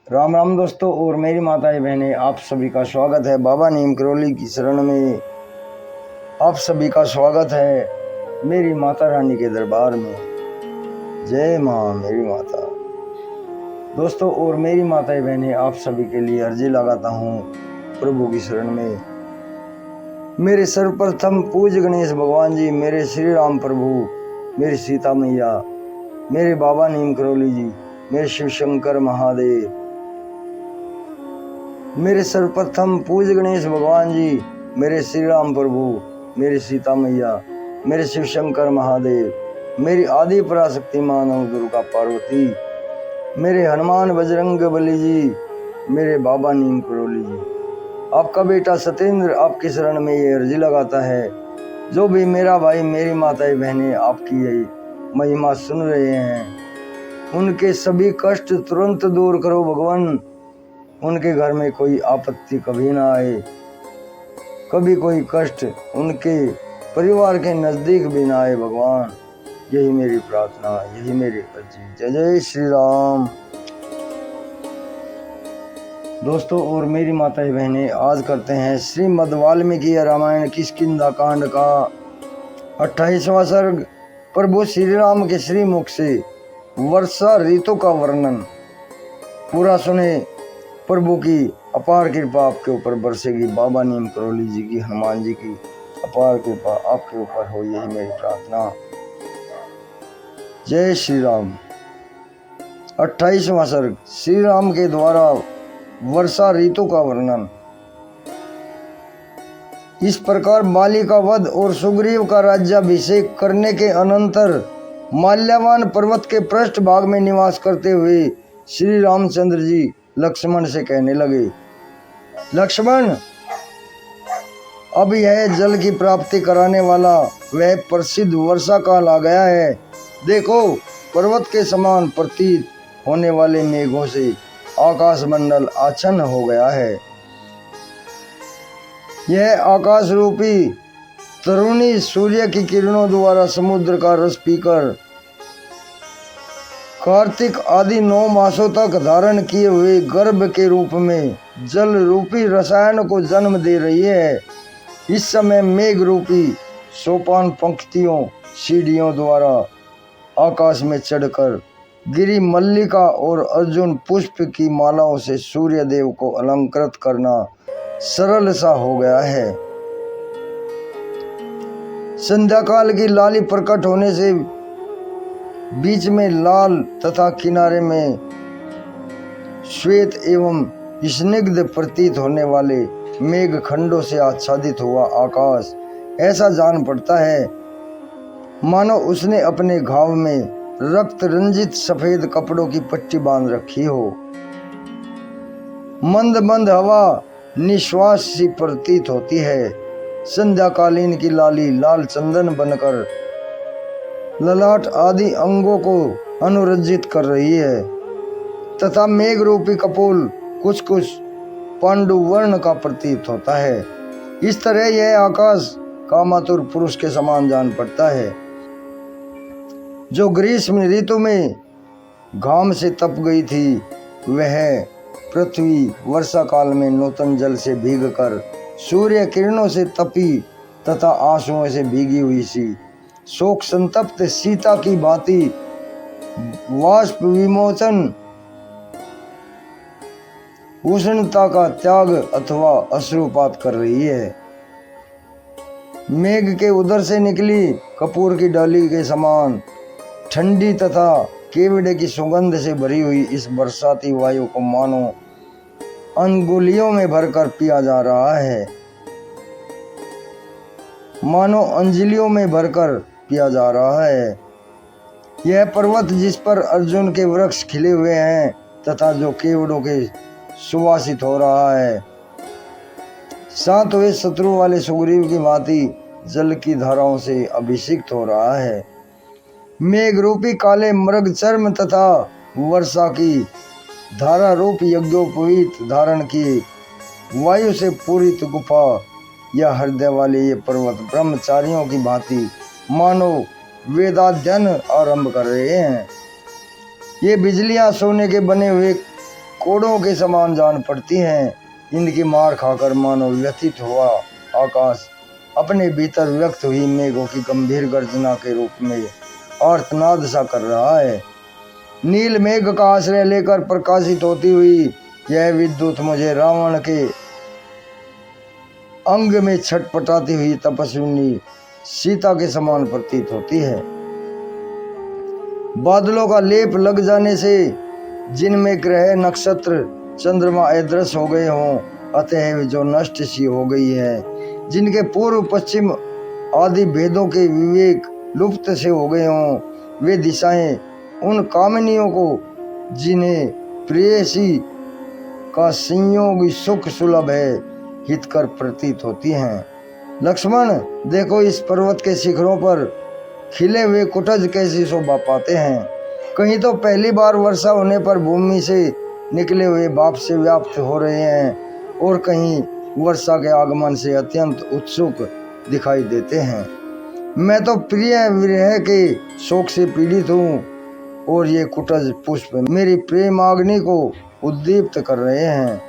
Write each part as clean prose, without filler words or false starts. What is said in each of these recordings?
राम राम दोस्तों और मेरी माताएं बहनें, आप सभी का स्वागत है बाबा नीम करौली की शरण में। आप सभी का स्वागत है मेरी माता रानी के दरबार में। जय माँ मेरी माता। दोस्तों और मेरी माताएं बहनें, आप सभी के लिए अर्जी लगाता हूँ प्रभु की शरण में। मेरे सर्वप्रथम पूज्य गणेश भगवान जी, मेरे श्री राम प्रभु, मेरी सीता मैया, मेरे बाबा नीम करौली जी, मेरे शिव शंकर महादेव, मेरे सर्वप्रथम पूज्य गणेश भगवान जी, मेरे श्री राम प्रभु, मेरी सीता मैया, मेरे शिव शंकर महादेव, मेरी आदि पराशक्ति माँ नव दुर्गा पार्वती, मेरे हनुमान बजरंग बली जी, मेरे बाबा नीम करौली जी। आपका बेटा सत्येंद्र आपकी शरण में ये अर्जी लगाता है। जो भी मेरा भाई मेरी माताएं बहनें आपकी यही महिमा सुन रहे हैं, उनके सभी कष्ट तुरंत दूर करो भगवान। उनके घर में कोई आपत्ति कभी ना आए, कभी कोई कष्ट उनके परिवार के नजदीक भी ना आए भगवान। यही मेरी प्रार्थना, यही मेरी अर्जी। जय जय श्री राम। दोस्तों और मेरी माताएं बहनें, आज करते हैं श्रीमद् वाल्मीकि रामायण किष्किंधा कांड का 28वां सर्ग। प्रभु श्री राम के श्री मुख से वर्षा ऋतु का वर्णन। पूरा सुने। प्रभु की अपार कृपा आपके ऊपर बरसेगी। बाबा नीम करौली जी की, हनुमान जी की अपार कृपा आपके ऊपर हो, यही मेरी प्रार्थना। जय श्री राम। 28वां सर्ग। श्री राम के द्वारा वर्षा ऋतु का वर्णन। इस प्रकार बाली का वध और सुग्रीव का राज्याभिषेक करने के अनंतर माल्यवान पर्वत के पृष्ठ भाग में निवास करते हुए श्री रामचंद्र जी लक्ष्मण से कहने लगे, लक्ष्मण, अब यह जल की प्राप्ति कराने वाला वह प्रसिद्ध वर्षा काल आ गया है। देखो, पर्वत के समान प्रतीत होने वाले मेघों से आकाश मंडल आच्छन्न हो गया है। यह आकाश रूपी तरुणी सूर्य की किरणों द्वारा समुद्र का रस पीकर कार्तिक आदि 9 मासों तक धारण किए हुए गर्भ के रूप में जल रूपी रसायन को जन्म दे रही है। इस समय मेघ रूपी सोपान पंक्तियों सीढ़ियों द्वारा आकाश में चढ़कर गिरी मल्लिका और अर्जुन पुष्प की मालाओं से सूर्य देव को अलंकृत करना सरल सा हो गया है। संध्या काल की लाली प्रकट होने से बीच में लाल तथा किनारे में श्वेत एवं स्निग्ध प्रतीत होने वाले मेघ खंडों से आच्छादित हुआ आकाश ऐसा जान पड़ता है मानो उसने अपने घाव में रक्त रंजित सफेद कपड़ों की पट्टी बांध रखी हो। मंद मंद हवा निश्वास सी प्रतीत होती है। संध्याकालीन की लाली लाल चंदन बनकर ललाट आदि अंगों को अनुरंजित कर रही है तथा मेघ रूपी कपोल कुछ कुछ पांडु वर्ण का प्रतीत होता है। इस तरह यह आकाश कामातुर पुरुष के समान जान पड़ता है, जो ग्रीष्म ऋतु में घाम से तप गई थी। वह पृथ्वी वर्षा काल में नूतन जल से भीगकर सूर्य किरणों से तपी तथा आंसुओं से भीगी हुई सी शोक संतप्त सीता की भांति वाष्प विमोचन उष्णता का त्याग अथवा अश्रुपात कर रही है। मेघ के उदर से निकली कपूर की डाली के समान ठंडी तथा केवड़े की सुगंध से भरी हुई इस बरसाती वायु को मानो अंगुलियों में भरकर पिया जा रहा है, मानो अंजलियों में भरकर पिया जा रहा है। यह पर्वत जिस पर अर्जुन के वृक्ष खिले हुए हैं तथा जो केवड़ों के सुवासित हो रहा है, साथ हुए शत्रु वाले सुग्रीव की भांति जल की धाराओं से अभिषिक्त हो रहा है। मेघ रूपी काले मृग चर्म तथा वर्षा की धारा रूप यज्ञोपवीत धारण किए वायु से पूरित गुफा या हृदय वाले ये पर्वत ब्रह्मचारियों की भांति मानो वेदाध्ययन आरंभ कर रहे हैं। ये बिजलियां सोने के बने हुए कोड़ों के समान जान पड़ती हैं। इनकी मार खाकर मानो व्यथित हुआ आकाश अपने भीतर व्यक्त हुई मेघों की गंभीर गर्जना के रूप में आर्तनाद सा कर रहा है। नील मेघ का आश्रय लेकर प्रकाशित होती हुई यह विद्युत मुझे रावण के अंग में छटपटाती हुई तपस्विनी सीता के समान प्रतीत होती है। बादलों का लेप लग जाने से जिनमें ग्रह नक्षत्र चंद्रमा अदृश्य हो गए हों, अतः जो नष्ट सी हो गई है, जिनके पूर्व पश्चिम आदि भेदों के विवेक लुप्त से हो गए हों, वे दिशाएं उन कामनियों को जिन्हें प्रेयसी का संयोग सुख सुलभ है हितकर प्रतीत होती हैं। लक्ष्मण देखो, इस पर्वत के शिखरों पर खिले हुए कुटज कैसी शोभा पाते हैं। कहीं तो पहली बार वर्षा होने पर भूमि से निकले हुए भाप से व्याप्त हो रहे हैं और कहीं वर्षा के आगमन से अत्यंत उत्सुक दिखाई देते हैं। मैं तो प्रिय विरह के शोक से पीड़ित हूँ और ये कुटज पुष्प मेरी प्रेमाग्नि को उद्दीप्त कर रहे हैं।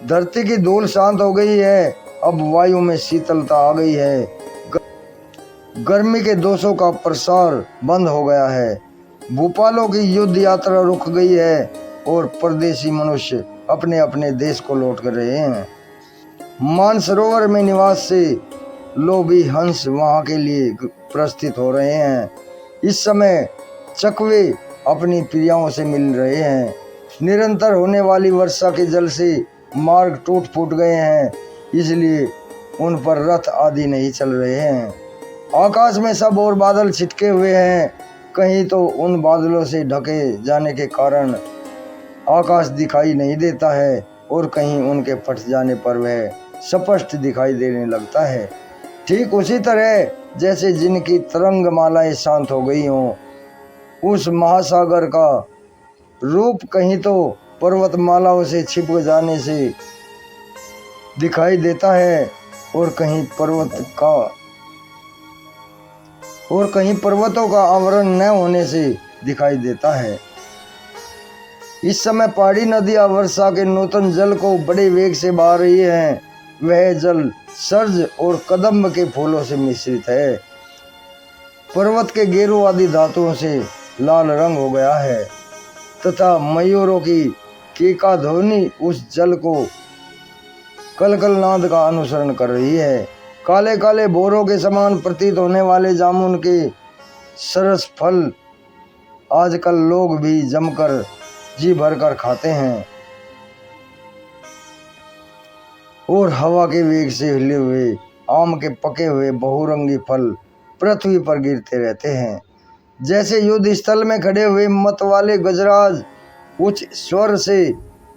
धरती की धूल शांत हो गई है, अब वायु में शीतलता आ गई है, गर्मी के दोषों का प्रसार बंद हो गया है, भूपालों की युद्ध यात्रा रुक गई है और परदेशी मनुष्य अपने अपने देश को लौट कर रहे हैं। मानसरोवर में निवास से लोभी हंस वहां के लिए प्रस्थित हो रहे हैं। इस समय चकवे अपनी प्रियाओं से मिल रहे हैं। निरंतर होने वाली वर्षा के जल से मार्ग टूट फूट गए हैं, इसलिए उन पर रथ आदि नहीं चल रहे हैं। आकाश में सब और बादल छिटके हुए हैं, कहीं तो उन बादलों से ढके जाने के कारण आकाश दिखाई नहीं देता है और कहीं उनके फट जाने पर वह स्पष्ट दिखाई देने लगता है। ठीक उसी तरह जैसे जिनकी तरंग मालाएं शांत हो गई हों, उस महासागर का रूप कहीं तो पर्वतमालाओं से छिप जाने से दिखाई देता है और कहीं पर्वतों का आवरण न होने से दिखाई देता है। इस समय पहाड़ी नदियां वर्षा के नूतन जल को बड़े वेग से बहा रही हैं। वह जल सर्ज और कदम्ब के फूलों से मिश्रित है। पर्वत के गेरू आदि धातुओं से लाल रंग हो गया है तथा मयूरों की कीका ध्वनि उस जल को कलकलनाद का अनुसरण कर रही है। काले काले बोरों के समान प्रतीत होने वाले जामुन के सरस फल आजकल लोग भी जमकर जी भरकर खाते हैं और हवा के वेग से हिले हुए आम के पके हुए बहुरंगी फल पृथ्वी पर गिरते रहते हैं। जैसे युद्ध स्थल में खड़े हुए मत वाले गजराज उच्च स्वर से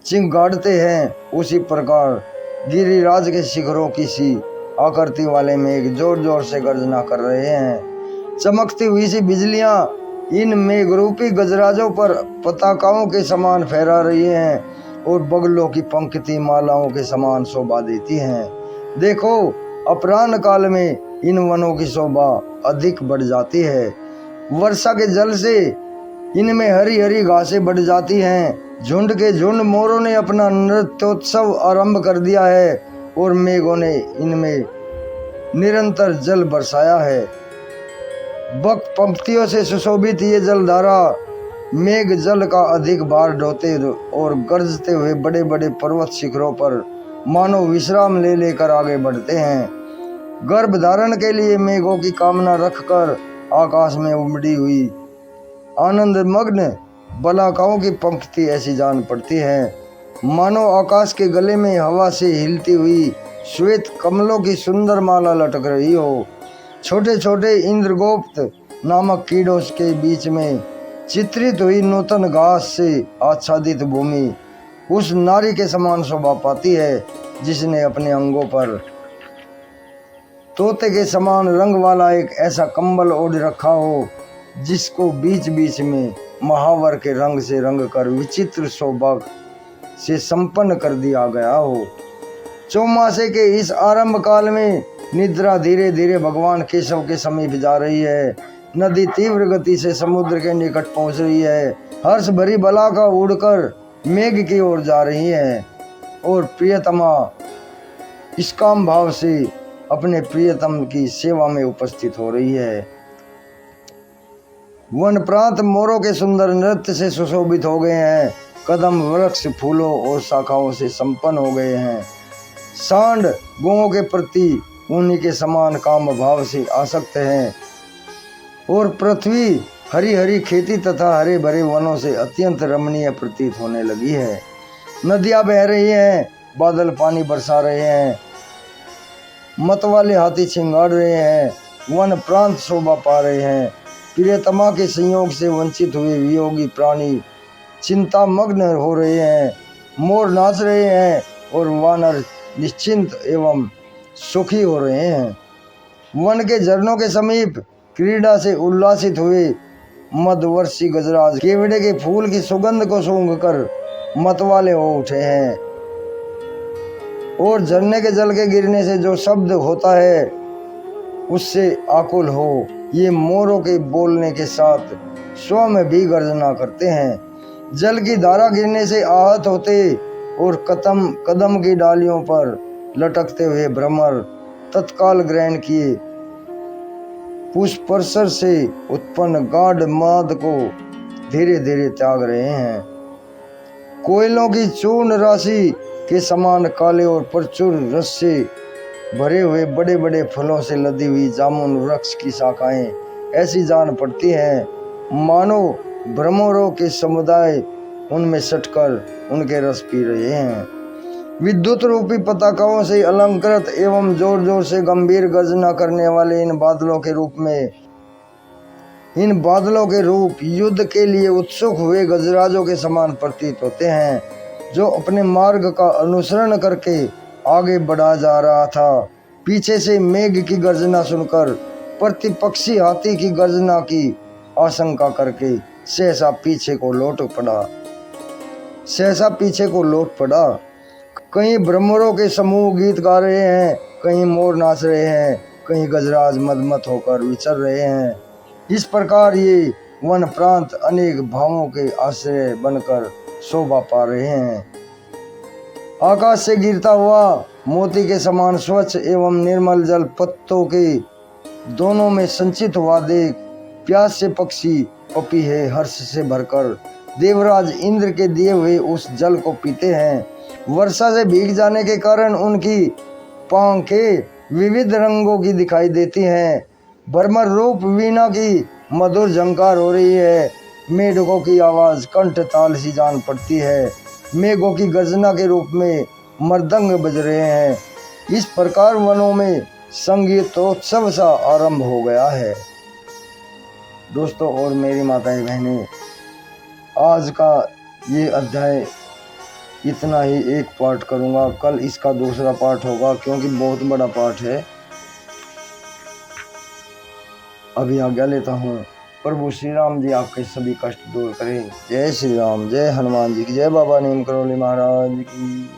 चिंगाड़ते हैं, उसी प्रकार गिरिराज के शिखरों की सी आकृति वाले मेघ जोर जोर से गर्जना कर रहे हैं। चमकती हुई सी बिजलियां इन मेघरूपी गजराजों पर पताकाओं के समान फहरा रही हैं और बगलों की पंक्ति मालाओं के समान शोभा देती हैं। देखो, अपराह्न काल में इन वनों की शोभा अधिक बढ़ जाती है। वर्षा के जल से इनमें हरी हरी घासें बढ़ जाती हैं। झुंड के झुंड मोरों ने अपना नृत्योत्सव आरंभ कर दिया है और मेघों ने इनमें निरंतर जल बरसाया है। बक पंक्तियों से सुशोभित ये जलधारा मेघ जल का अधिक भार ढोते और गरजते हुए बड़े बड़े पर्वत शिखरों पर मानो विश्राम ले लेकर आगे बढ़ते हैं। गर्भ धारण के लिए मेघों की कामना रखकर आकाश में उमड़ी हुई आनंद मग्न बलाकाओं की पंक्ति ऐसी जान पड़ती है मानो आकाश के गले में हवा से हिलती हुई श्वेत कमलों की सुंदर माला लटक रही हो। छोटे छोटे इंद्रगोप्त नामक कीड़ों के बीच में चित्रित हुई नूतन घास से आच्छादित भूमि उस नारी के समान शोभा पाती है जिसने अपने अंगों पर तोते के समान रंग वाला एक ऐसा कंबल ओढ़ रखा हो जिसको बीच बीच में महावर के रंग से रंग कर विचित्र शोभा से संपन्न कर दिया गया हो। चौमासे के इस आरंभ काल में निद्रा धीरे धीरे भगवान केशव के समीप जा रही है। नदी तीव्र गति से समुद्र के निकट पहुंच रही है। हर्ष भरी बला का उड़कर मेघ की ओर जा रही है और प्रियतमा इस काम भाव से अपने प्रियतम की सेवा में उपस्थित हो रही है। वन प्रांत मोरों के सुंदर नृत्य से सुशोभित हो गए हैं। कदम वृक्ष फूलों और शाखाओं से संपन्न हो गए हैं। सांड गौओं के प्रति उन्हीं के समान काम भाव से आसक्त हैं और पृथ्वी हरी हरी खेती तथा हरे भरे वनों से अत्यंत रमणीय प्रतीत होने लगी है। नदियां बह रही हैं, बादल पानी बरसा रहे हैं, मतवाले हाथी छिंगाड़ रहे हैं, वन प्रांत शोभा पा रहे हैं। प्रियतमा के संयोग से वंचित हुए वियोगी प्राणी चिंता मग्न हो रहे हैं। मोर नाच रहे हैं और वानर निश्चिंत एवं सुखी हो रहे हैं। वन के झरनों के समीप क्रीड़ा से उल्लासित हुए मधुवर्षी गजराज केवड़े के फूल की सुगंध को सूंघकर मतवाले हो उठे हैं और झरने के जल के गिरने से जो शब्द होता है उससे आकुल हो ये मोरों के बोलने के साथ स्वयं भी गर्जना करते हैं। जल की धारा गिरने से आहत होते और कदम की डालियों पर लटकते हुए भ्रमर तत्काल ग्रहण किए पुष्परसर से उत्पन्न गाढ़ माद को धीरे धीरे त्याग रहे हैं। कोयलों की चूर्ण राशि के समान काले और प्रचुर रस से भरे हुए बड़े बड़े फलों से लदी हुई जामुन वृक्ष की शाखाएं ऐसी जान पड़ती हैं मानो भ्रमरों के समुदाय उनमें सटकर उनके रस पी रहे हैं। विद्युत रूपी पताकाओं से अलंकृत एवं जोर जोर से गंभीर गर्जना करने वाले इन बादलों के रूप युद्ध के लिए उत्सुक हुए गजराजों के समान प्रतीत होते हैं जो अपने मार्ग का अनुसरण करके आगे बढ़ा जा रहा था। पीछे से मेघ की गर्जना सुनकर प्रतिपक्षी हाथी की गर्जना की आशंका करके सहसा पीछे को लौट पड़ा। कहीं भ्रमरों के समूह गीत गा रहे हैं, कहीं मोर नाच रहे हैं, कहीं गजराज मदमत होकर विचर रहे हैं। इस प्रकार ये वन प्रांत अनेक भावों के आश्रय बनकर शोभा पा रहे हैं। आकाश से गिरता हुआ मोती के समान स्वच्छ एवं निर्मल जल पत्तों के दोनों में संचित हुआ देख प्यास से पक्षी पपीहे हर्ष से भरकर देवराज इंद्र के दिए हुए उस जल को पीते हैं। वर्षा से भीग जाने के कारण उनकी पांखें विविध रंगों की दिखाई देती हैं। भ्रमर रूप वीणा की मधुर झंकार हो रही है। मेढकों की आवाज कंठ ताल सी जान पड़ती है। मेघों की गर्जना के रूप में मृदंग बज रहे हैं। इस प्रकार वनों में संगीतोत्सव सा आरंभ हो गया है। दोस्तों और मेरी माताएं बहनें, आज का ये अध्याय इतना ही एक पार्ट करूँगा, कल इसका दूसरा पार्ट होगा क्योंकि बहुत बड़ा पार्ट है। अभी आज्ञा लेता हूँ। प्रभु श्री राम जी आपके सभी कष्ट दूर करें। जय श्री राम, जय हनुमान जी की जय, बाबा नीम करोली महाराज की।